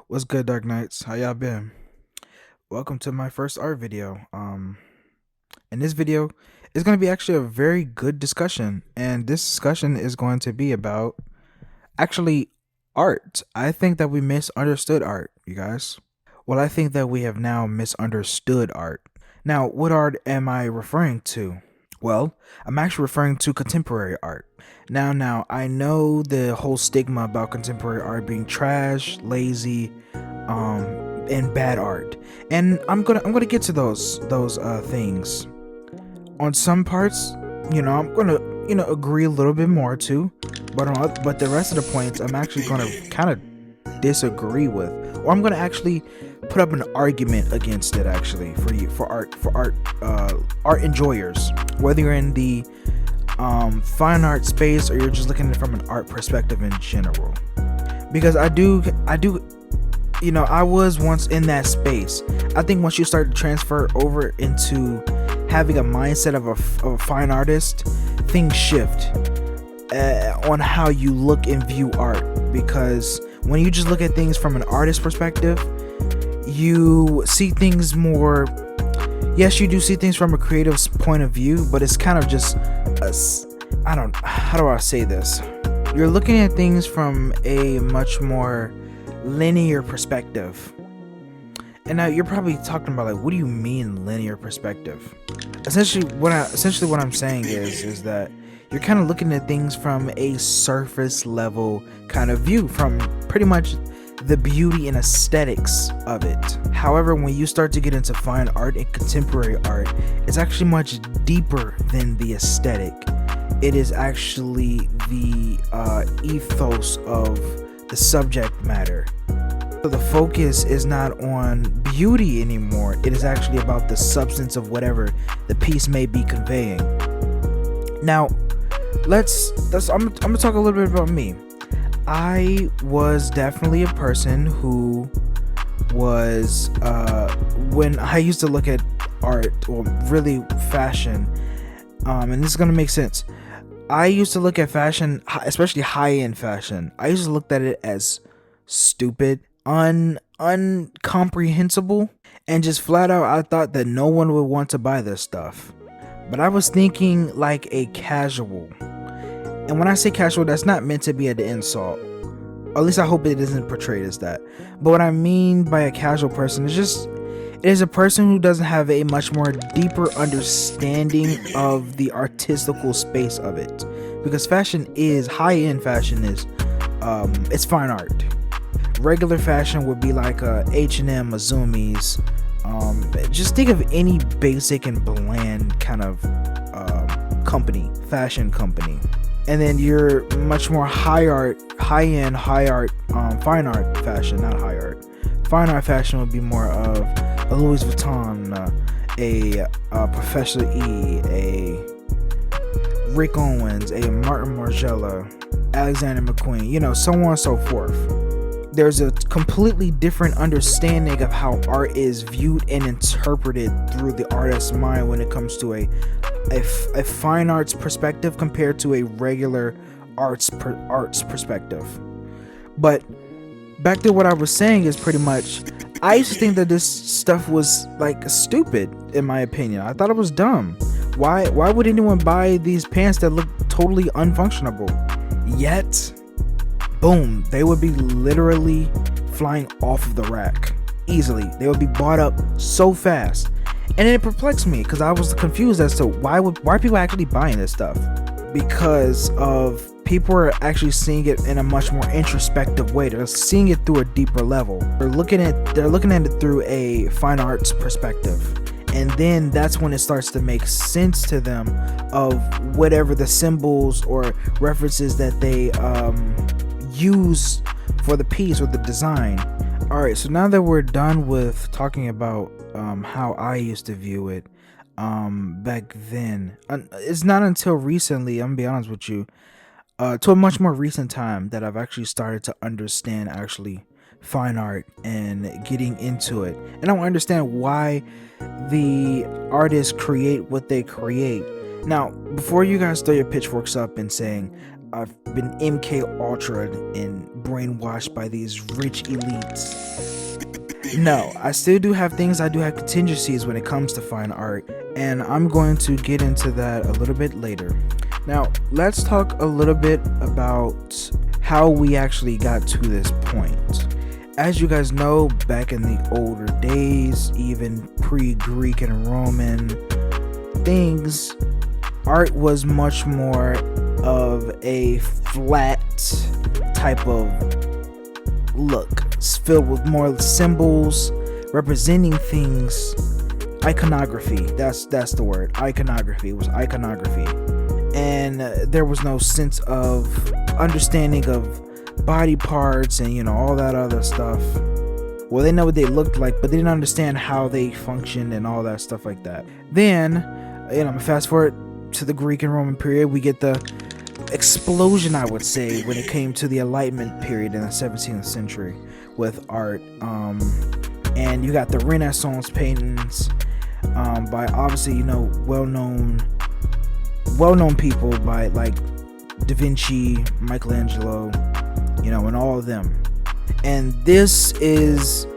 What's good, Dark Knights? How y'all been? Welcome to my first art video. In this video, it's going to be actually a very good discussion, and this discussion is going to be about actually art. I think that we misunderstood art, you guys. Well, I think that we have now misunderstood art. Now, what art am I referring to? Well, I'm actually referring to contemporary art. Now, I know the whole stigma about contemporary art being trash, lazy, and bad art, and I'm gonna get to those things. On some parts, I'm gonna agree a little bit more too, but the rest of the points I'm actually gonna kind of disagree with, or I'm gonna actually put up an argument against it actually for art enjoyers, whether you're in the fine art space or you're just looking at it from an art perspective in general. Because I do I was once in that space. I think once you start to transfer over into having a mindset of a fine artist, things shift on how you look and view art. Because when you just look at things from an artist perspective, you see things more. Yes, you do see things from a creative point of view, but it's kind of just how do I say this? You're looking at things from a much more linear perspective. And now you're probably talking about, like, what do you mean linear perspective? Essentially what I'm saying is that you're kind of looking at things from a surface level kind of view, from pretty much the beauty and aesthetics of it. However, when you start to get into fine art and contemporary art, it's actually much deeper than the aesthetic. It is actually the ethos of the subject matter. So the focus is not on beauty anymore. It is actually about the substance of whatever the piece may be conveying. Now, I'm gonna talk a little bit about me. I was definitely a person who was when I used to look at art, or really fashion, and this is gonna make sense. I used to look at fashion, especially high-end fashion. I used to look at it as stupid, uncomprehensible, and just flat out I thought that no one would want to buy this stuff. But I was thinking like a casual. And when I say casual, that's not meant to be an insult. Or at least I hope it isn't portrayed as that. But what I mean by a casual person is it is a person who doesn't have a much more deeper understanding of the artistical space of it. Because high-end fashion is, it's fine art. Regular fashion would be like a H&M, Azumi's. Just think of any basic and bland kind of fashion company. And then you're much more fine art fashion, not high art. Fine art fashion would be more of a Louis Vuitton, a Professor E, a Rick Owens, a Martin Margiela, Alexander McQueen, so on and so forth. There's a completely different understanding of how art is viewed and interpreted through the artist's mind when it comes to a fine arts perspective compared to a regular arts perspective. But back to what I was saying is pretty much, I used to think that this stuff was like stupid, in my opinion. I thought it was dumb. Why would anyone buy these pants that look totally unfunctionable? Yet, boom, they would be literally flying off of the rack easily. They would be bought up so fast. And it perplexed me because I was confused as to why are people actually buying this stuff? Because of people are actually seeing it in a much more introspective way. They're seeing it through a deeper level. They're looking at it through a fine arts perspective. And then that's when it starts to make sense to them of whatever the symbols or references that they use for the piece or the design. Alright, so now that we're done with talking about how I used to view it back then, it's not until recently, I'm gonna be honest with you, to a much more recent time, that I've actually started to understand actually fine art and getting into it. And I don't understand why the artists create what they create. Now, before you guys throw your pitchforks up and saying, I've been MK Ultra'd and brainwashed by these rich elites. No, I still do have things, I do have contingencies when it comes to fine art, and I'm going to get into that a little bit later. Now, let's talk a little bit about how we actually got to this point. As you guys know, back in the older days, even pre-Greek and Roman things, art was much more of a flat type of look. It's filled with more symbols representing things. Iconography, that's the word. Iconography. It was iconography. And there was no sense of understanding of body parts and all that other stuff. Well, they know what they looked like, but they didn't understand how they functioned and all that stuff like that. Then, fast forward to the Greek and Roman period, we get the explosion, I would say, when it came to the Enlightenment period in the 17th century with art. And you got the Renaissance paintings by obviously well-known people by like Da Vinci, Michelangelo, and all of them. And this is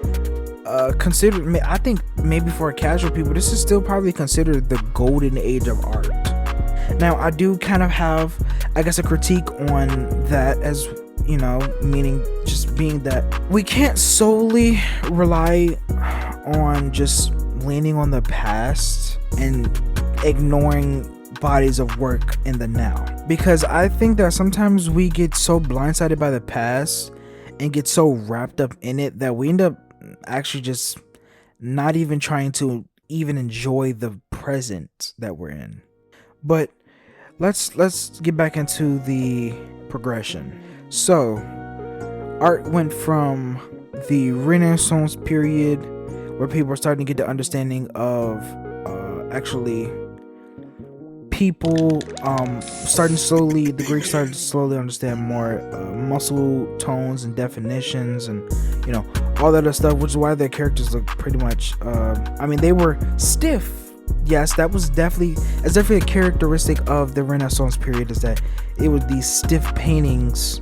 considered, I think maybe for casual people, this is still probably considered the golden age of art. Now, I do kind of have, I guess, a critique on that, as meaning just being that we can't solely rely on just leaning on the past and ignoring bodies of work in the now, because I think that sometimes we get so blindsided by the past and get so wrapped up in it that we end up actually just not even trying to even enjoy the present that we're in. But let's get back into the progression. So art went from the Renaissance period, where people were starting to get the understanding of actually people the Greeks started to slowly understand more muscle tones and definitions and all that other stuff, which is why their characters look pretty much they were stiff. Yes, that's definitely a characteristic of the Renaissance period, is that it was these stiff paintings.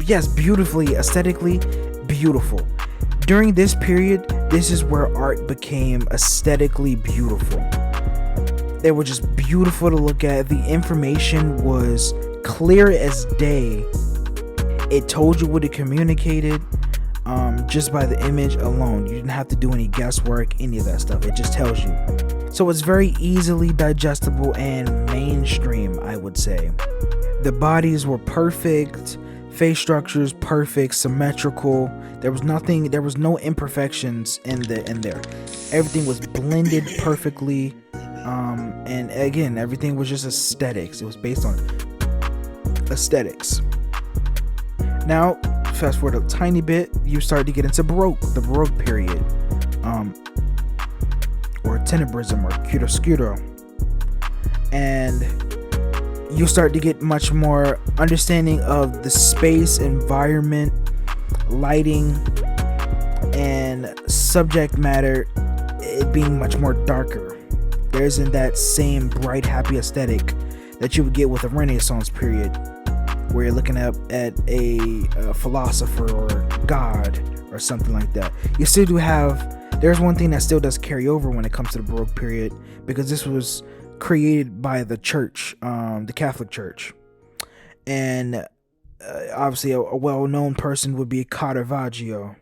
Yes, beautifully, aesthetically beautiful. During this period, this is where art became aesthetically beautiful. They were just beautiful to look at. The information was clear as day. It told you what it communicated just by the image alone. You didn't have to do any guesswork, any of that stuff. It just tells you. So it's very easily digestible and mainstream, I would say. The bodies were perfect, face structures perfect, symmetrical. There was no imperfections in there. Everything was blended perfectly. And again, everything was just aesthetics. It was based on aesthetics. Now, fast forward a tiny bit, you start to get into the Baroque period, or Tenebrism, or chiaroscuro, and you start to get much more understanding of the space, environment, lighting, and subject matter. It being much more darker. There isn't that same bright, happy aesthetic that you would get with the Renaissance period, where you're looking up at a philosopher or God or something like that. You still do have, there's one thing that still does carry over when it comes to the Baroque period, because this was created by the church, the Catholic Church. And obviously a well-known person would be Caravaggio.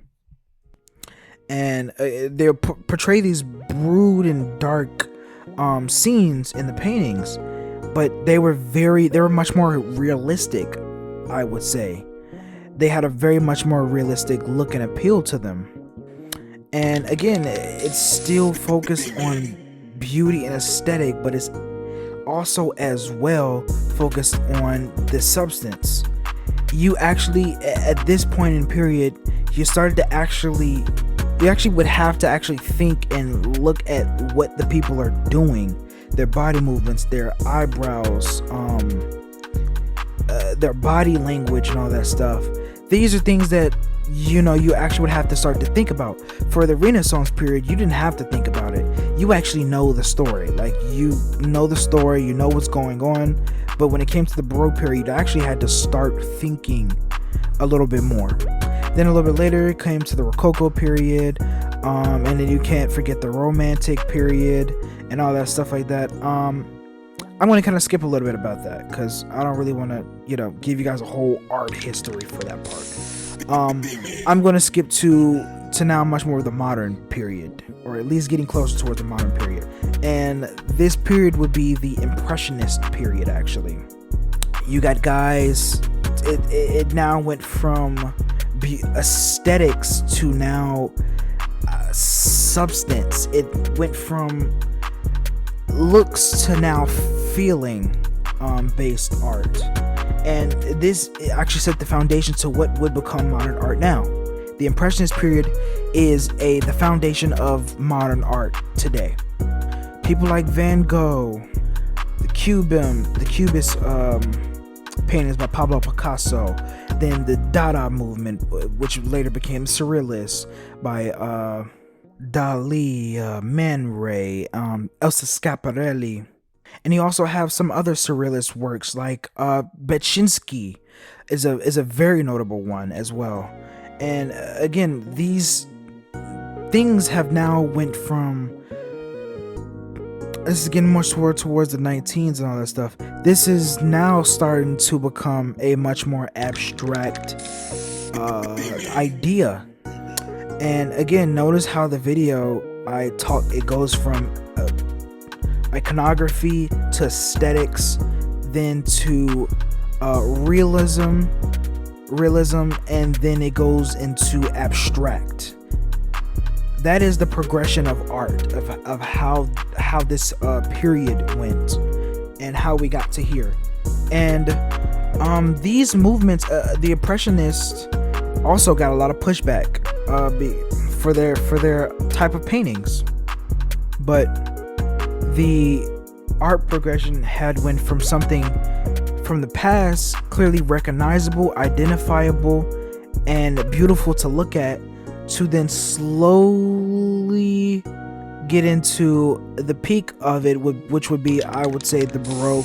And they portray these brood and dark scenes in the paintings, but they were much more realistic, I would say. They had a very much more realistic look and appeal to them. And again, it's still focused on beauty and aesthetic, but it's also as well focused on the substance. You actually, at this point in period, you actually would have to actually think and look at what the people are doing, their body movements, their eyebrows, their body language and all that stuff. These are things that you actually would have to start to think about. For the Renaissance period, you didn't have to think about it. you actually know the story. Like, you know the story, you know what's going on. But when it came to the Baroque period, I actually had to start thinking a little bit more. Then a little bit later, it came to the Rococo period, and then you can't forget the Romantic period and all that stuff like that. I'm going to kind of skip a little bit about that because I don't really want to, give you guys a whole art history for that part. I'm going to skip to now much more of the modern period, or at least getting closer towards the modern period. And this period would be the Impressionist period, actually. You got guys, it now went from aesthetics to now substance. It went from looks to now feeling based art, and this actually set the foundation to what would become modern art now. The Impressionist period is the foundation of modern art today. People like Van Gogh, the Cubist paintings by Pablo Picasso, then the Dada movement, which later became Surrealist by Dali, Man Ray, Elsa Schiaparelli. And you also have some other Surrealist works like Bechinski is a very notable one as well. And again, these things have now went from, this is getting much towards the 19s and all that stuff. This is now starting to become a much more abstract idea. And again, notice how the video it goes from iconography to aesthetics, then to realism, and then it goes into abstract. That is the progression of art, of how this period went and how we got to here. And these movements, the Impressionists also got a lot of pushback for their type of paintings, but the art progression had went from something from the past, clearly recognizable, identifiable, and beautiful to look at, to then slowly get into the peak of it, which would be, I would say, the Baroque,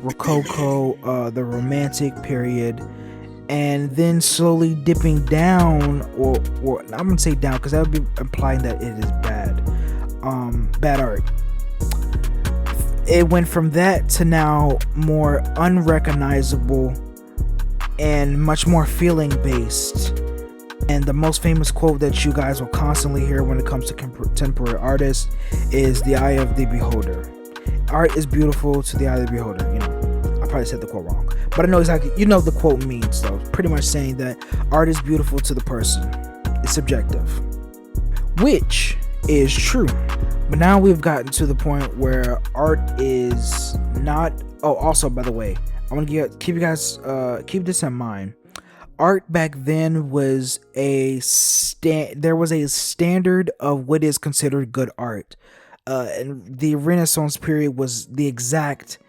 Rococo, the Romantic period, and then slowly dipping down, or I'm gonna say down because that would be implying that it is bad art. It went from that to now more unrecognizable and much more feeling based. And the most famous quote that you guys will constantly hear when it comes to contemporary artists is the eye of the beholder. Art is beautiful to the eye of the beholder. I probably said the quote wrong, but I know exactly, the quote means, though. Pretty much saying that art is beautiful to the person. It's subjective, which is true. But now we've gotten to the point where art is not. Oh, also, by the way, I want to keep you guys keep this in mind. Art back then was there was a standard of what is considered good art, and the Renaissance period was the exact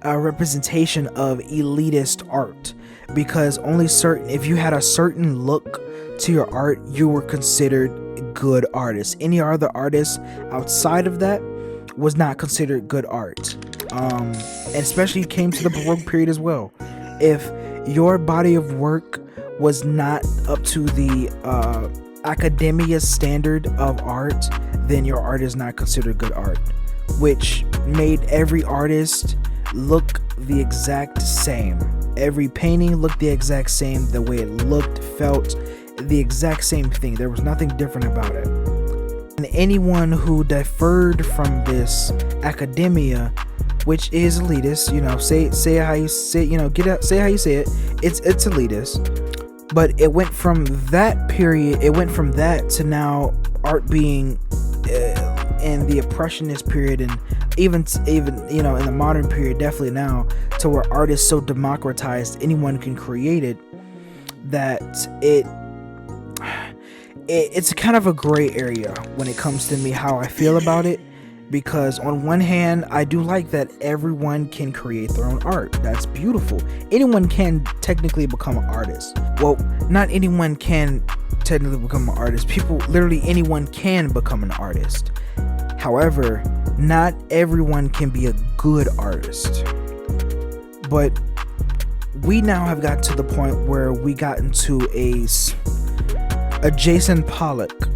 representation of elitist art, because if you had a certain look to your art, you were considered good artist. Any other artist outside of that was not considered good art. And especially came to the Baroque period as well. If your body of work was not up to the academia standard of art, then your art is not considered good art, which made every artist look the exact same. Every painting looked the exact same, the way it looked, felt, the exact same thing. There was nothing different about it. And anyone who differed from this academia, which is elitist, say how you say, say how you say it. It's elitist. But it went from that period. It went from that to now art being in the Impressionist period, and even in the modern period, definitely now, to where art is so democratized, anyone can create it, that it's kind of a gray area when it comes to me how I feel about it. Because on one hand, I do like that everyone can create their own art. That's beautiful. Anyone can technically become an artist. Well, not anyone can technically become an artist. Literally anyone can become an artist. However, not everyone can be a good artist. But we now have got to the point where we got into a Jason Pollock,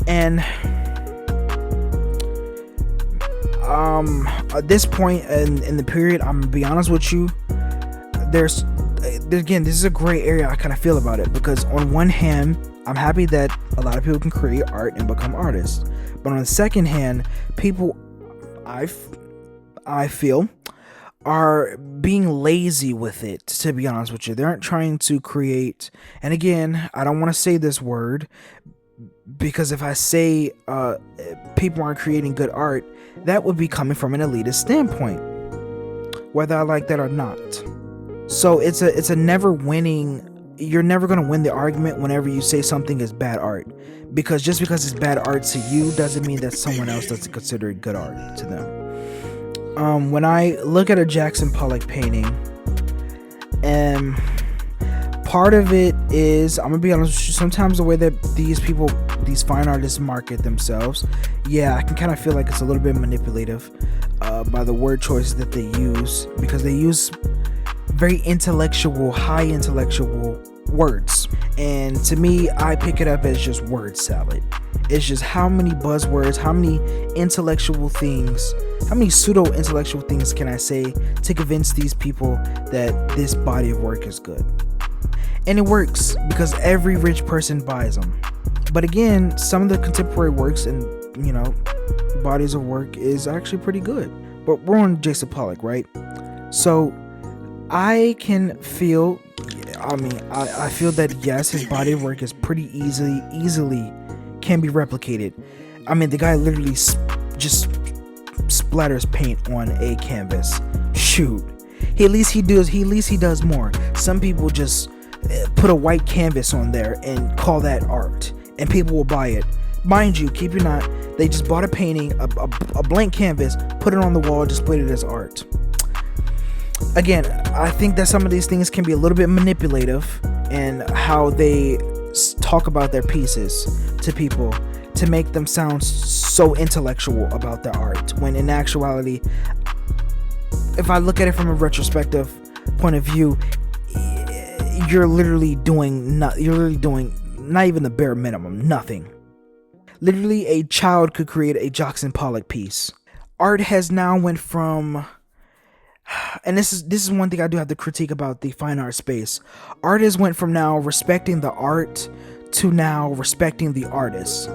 and at this point in the period, I'm gonna be honest with you, there's again, this is a gray area I kind of feel about it, because on one hand, I'm happy that a lot of people can create art and become artists, but on the second hand, people I feel are being lazy with it, to be honest with you. They aren't trying to create, and again, I don't want to say this word, because if I say people aren't creating good art, that would be coming from an elitist standpoint, whether I like that or not. So it's a never winning. You're never going to win the argument whenever you say something is bad art, because just because it's bad art to you doesn't mean that someone else doesn't consider it good art to them. When I look at a Jackson Pollock painting, and part of it is, I'm gonna be honest with you, sometimes the way that these fine artists market themselves, I can kind of feel like it's a little bit manipulative by the word choices that they use, because they use very intellectual, high intellectual words, and to me, I pick it up as just word salad. It's just how many buzzwords, how many intellectual things, how many pseudo-intellectual things can I say to convince these people that this body of work is good? And it works because every rich person buys them. But again, some of the contemporary works and, bodies of work is actually pretty good. But we're on Jason Pollock, right? So I can feel, I feel that yes, his body of work is pretty easily can be replicated. The guy literally just splatters paint on a canvas. Shoot, at least he does more. Some people just put a white canvas on there and call that art, and people will buy it. Mind you, keep your not, they just bought a painting, a blank canvas, put it on the wall, displayed it as art. Again, I think that some of these things can be a little bit manipulative in how they talk about their pieces to people to make them sound so intellectual about their art, when in actuality, if I look at it from a retrospective point of view, you're literally doing not even the bare minimum, nothing. Literally, a child could create a Jackson Pollock piece. Art has now went from, and this is one thing I do have to critique about the fine art space. Art has went from now respecting the art to now respecting the artist.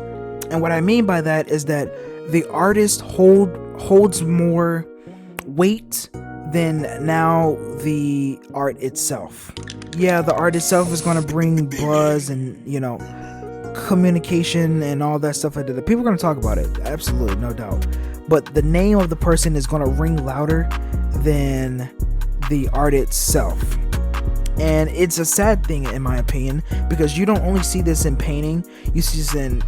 And what I mean by that is that the artist holds more weight than now the art itself. Yeah, the art itself is going to bring buzz and, communication and all that stuff like that. People are going to talk about it, absolutely, no doubt. But the name of the person is going to ring louder than the art itself. And it's a sad thing, in my opinion, because you don't only see this in painting, you see this in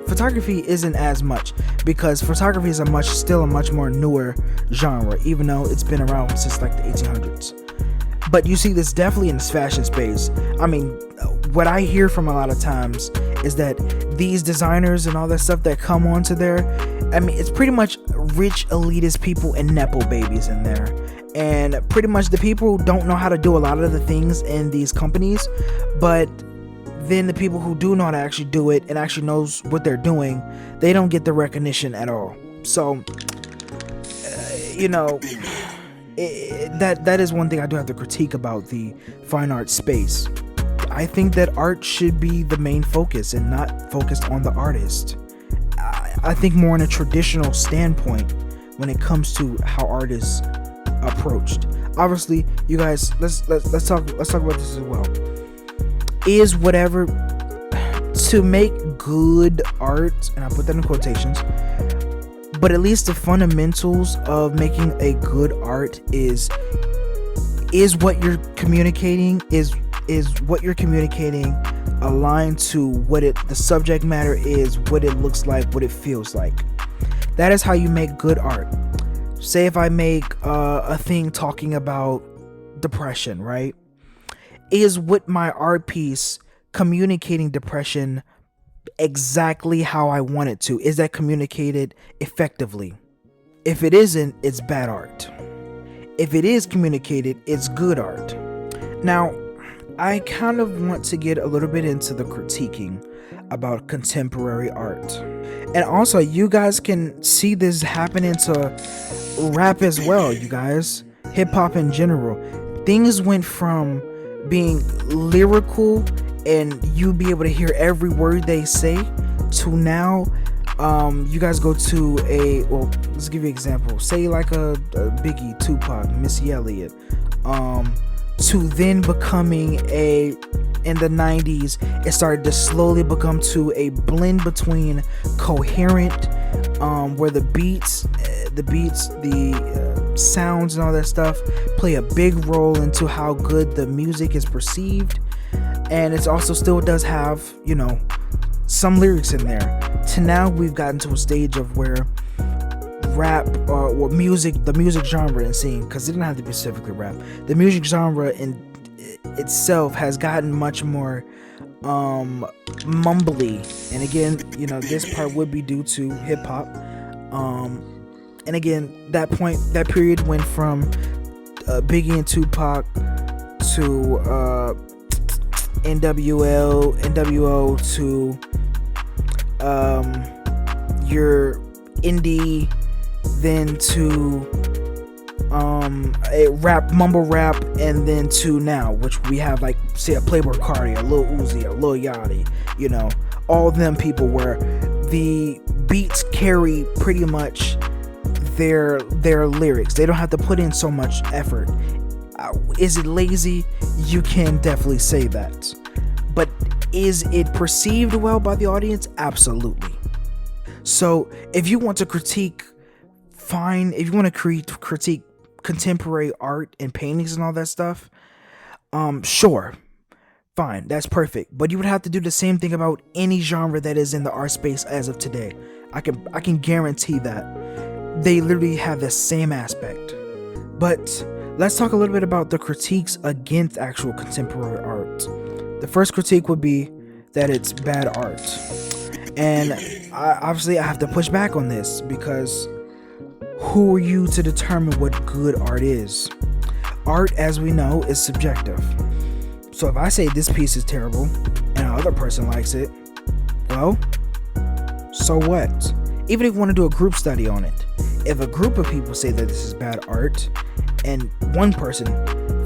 photography isn't as much, because photography is still a much more newer genre, even though it's been around since like the 1800s. But you see this definitely in this fashion space. What I hear from a lot of times is that these designers and all that stuff that come onto there, it's pretty much rich elitist people and nepo babies in there. And pretty much the people who don't know how to do a lot of the things in these companies, but then the people who do know how to actually do it and actually knows what they're doing, they don't get the recognition at all. So, that is one thing I do have to critique about the fine art space. I think that art should be the main focus and not focused on the artist. I think more in a traditional standpoint when it comes to how art is approached. Obviously, you guys, let's talk about this as well. Is whatever to make good art, and I put that in quotations, but at least the fundamentals of making a good art is what you're communicating, is what you're communicating aligned to what the subject matter is, what it looks like, what it feels like. That is how you make good art. Say if I make a thing talking about depression, right? Is what my art piece communicating depression exactly how I want it to? Is that communicated effectively? If it isn't, it's bad art. If it is communicated, it's good art. Now, I kind of want to get a little bit into the critiquing about contemporary art. And also, you guys can see this happening to rap as well, you guys. Hip hop in general. Things went from being lyrical and you be able to hear every word they say to now you guys go to well, let's give you an example. Say like a Biggie, Tupac, Missy Elliott, to then becoming in the 90s, it started to slowly become to a blend between coherent, where the beats, the sounds and all that stuff play a big role into how good the music is perceived, and it's also still does have, some lyrics in there. To now we've gotten to a stage of where rap or music, the music genre and scene, because it didn't have to be specifically rap, the music genre in itself has gotten much more mumbly. And again, this part would be due to hip-hop, and again, that period went from Biggie and Tupac to NWO to your indie, then to a mumble rap, and then to now, which we have, like, say, a Playboi Carti, a Lil Uzi, a Lil Yachty, all them people where the beats carry pretty much their lyrics. They don't have to put in so much effort. Is it lazy? You can definitely say that. But is it perceived well by the audience? Absolutely. So if you want to critique, fine. If you want to critique contemporary art and paintings and all that stuff, sure, fine, that's perfect. But you would have to do the same thing about any genre that is in the art space as of today. I can guarantee that they literally have the same aspect. But let's talk a little bit about the critiques against actual contemporary art. The first critique would be that it's bad art. And obviously I have to push back on this, because who are you to determine what good art is? Art, as we know, is subjective. So if I say this piece is terrible and another person likes it, well, so what? Even if you want to do a group study on it, if a group of people say that this is bad art and one person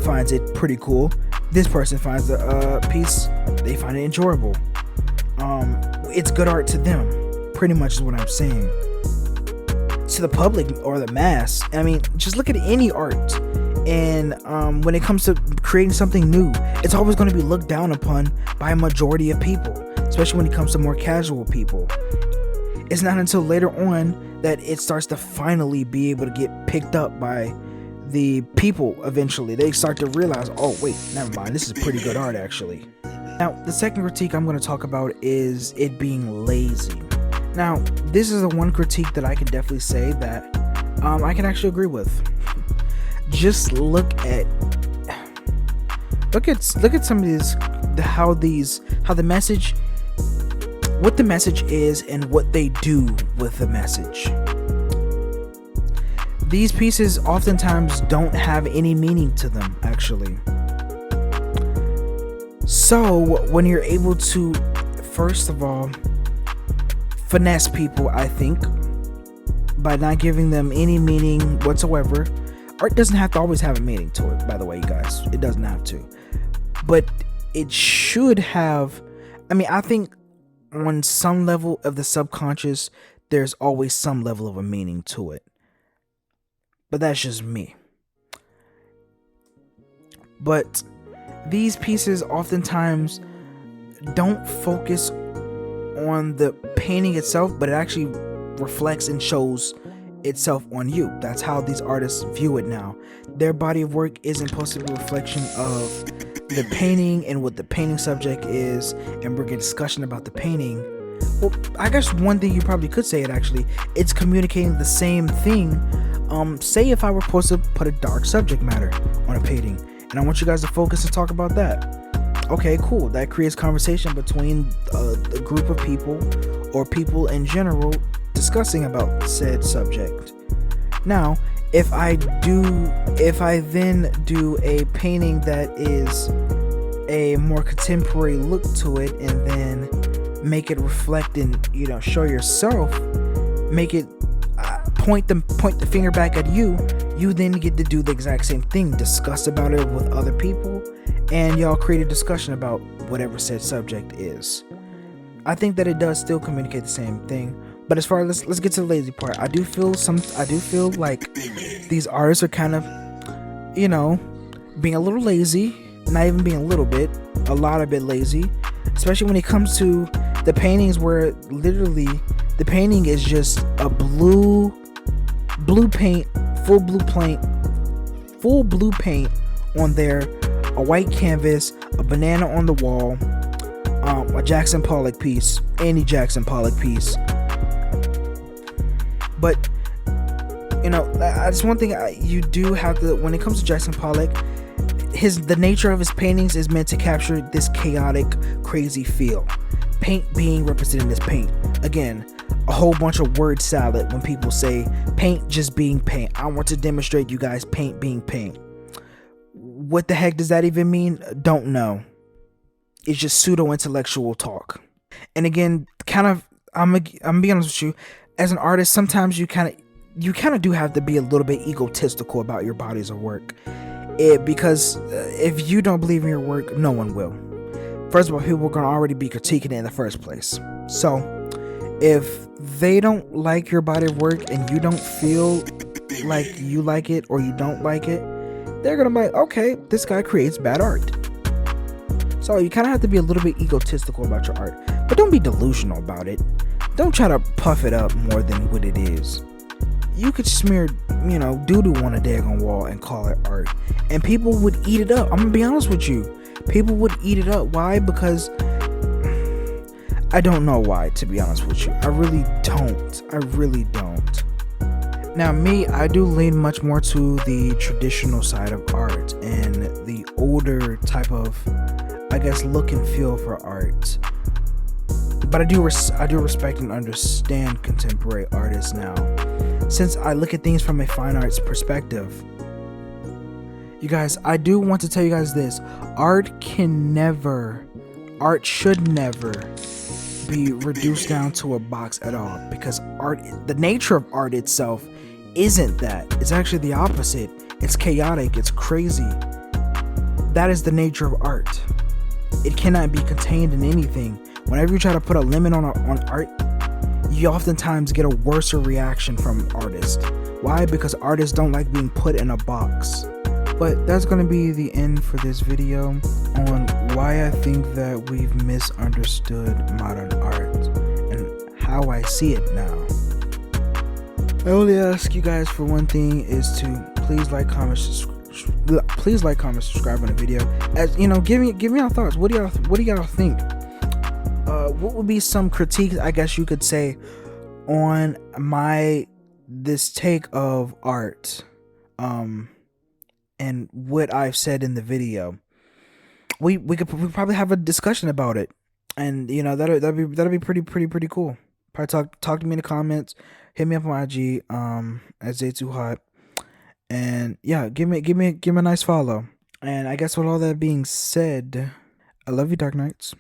finds it pretty cool, this person finds the piece, they find it enjoyable, it's good art to them, pretty much is what I'm saying. To the public or the mass, I mean, just look at any art, and when it comes to creating something new, it's always going to be looked down upon by a majority of people, especially when it comes to more casual people. It's not until later on that it starts to finally be able to get picked up by the people. Eventually they start to realize, oh wait, never mind, this is pretty good art actually. Now, the second critique I'm going to talk about is it being lazy. Now, this is the one critique that I can definitely say that I can actually agree with. Just look at some of these, how the message, what the message is and what they do with the message. These pieces oftentimes don't have any meaning to them, actually. So when you're able to, first of all, finesse people, I think, by not giving them any meaning whatsoever. Art doesn't have to always have a meaning to it, by the way, you guys. It doesn't have to. But it should have. I mean, I think on some level of the subconscious, there's always some level of a meaning to it. But that's just me. But these pieces oftentimes don't focus on the painting itself, but it actually reflects and shows itself on you. That's how these artists view it now. Their body of work isn't supposed to be a reflection of the painting and what the painting subject is, and we're getting discussion about the painting. Well, I guess one thing you probably could say, it's communicating the same thing. Say if I were supposed to put a dark subject matter on a painting, and I want you guys to focus and talk about that. Okay, cool. That creates conversation between a group of people or people in general discussing about said subject. Now, if I then do a painting that is a more contemporary look to it, and then make it reflect and show yourself, make it point the finger back at you, you then get to do the exact same thing, discuss about it with other people, and y'all create a discussion about whatever said subject is. I think that it does still communicate the same thing. But as far as let's get to the lazy part. I do feel like these artists are kind of, being a little lazy. Not even being a little bit, a lot of bit lazy. Especially when it comes to the paintings, where literally the painting is just a blue paint, full blue paint on there, a white canvas, a banana on the wall, a Jackson Pollock piece, any Jackson Pollock piece. But that's one thing you do have to, when it comes to Jackson Pollock, the nature of his paintings is meant to capture this chaotic, crazy feel. Paint being represented as paint. Again, a whole bunch of word salad when people say paint just being paint. I want to demonstrate you guys paint being paint. What the heck does that even mean? Don't know. It's just pseudo-intellectual talk. And again, I'm gonna be honest with you, as an artist, sometimes you kind of do have to be a little bit egotistical about your bodies of work. Because if you don't believe in your work, no one will. First of all, people are going to already be critiquing it in the first place. So if they don't like your body of work and you don't feel like you like it or you don't like it, they're going to be like, okay, this guy creates bad art. So you kind of have to be a little bit egotistical about your art, but don't be delusional about it. Don't try to puff it up more than what it is. You could smear, doo-doo on a daggone wall and call it art, and people would eat it up. I'm gonna be honest with you. People would eat it up. Why? Because I don't know why, to be honest with you. I really don't. Now, me, I do lean much more to the traditional side of art and the older type of, I guess, look and feel for art. But I do respect and understand contemporary artists now, since I look at things from a fine arts perspective. You guys, I do want to tell you guys this. Art should never be reduced down to a box at all, because the nature of art itself isn't that. It's actually the opposite. It's chaotic, it's crazy. That is the nature of art. It cannot be contained in anything. Whenever you try to put a limit on art, you oftentimes get a worse reaction from artists. Why? Because artists don't like being put in a box. But that's going to be the end for this video on why I think that we've misunderstood modern art and how I see it now. I only ask you guys for one thing, is to please like, comment, subscribe on the video. As you know, give me your thoughts. What do y'all think? What would be some critiques, I guess you could say, on this take of art, and what I've said in the video? We could probably have a discussion about it, and that'd be pretty cool. Probably talk to me in the comments. Hit me up on IG at Zay2Hot, and yeah, give me a nice follow. And I guess with all that being said, I love you, Dark Knights.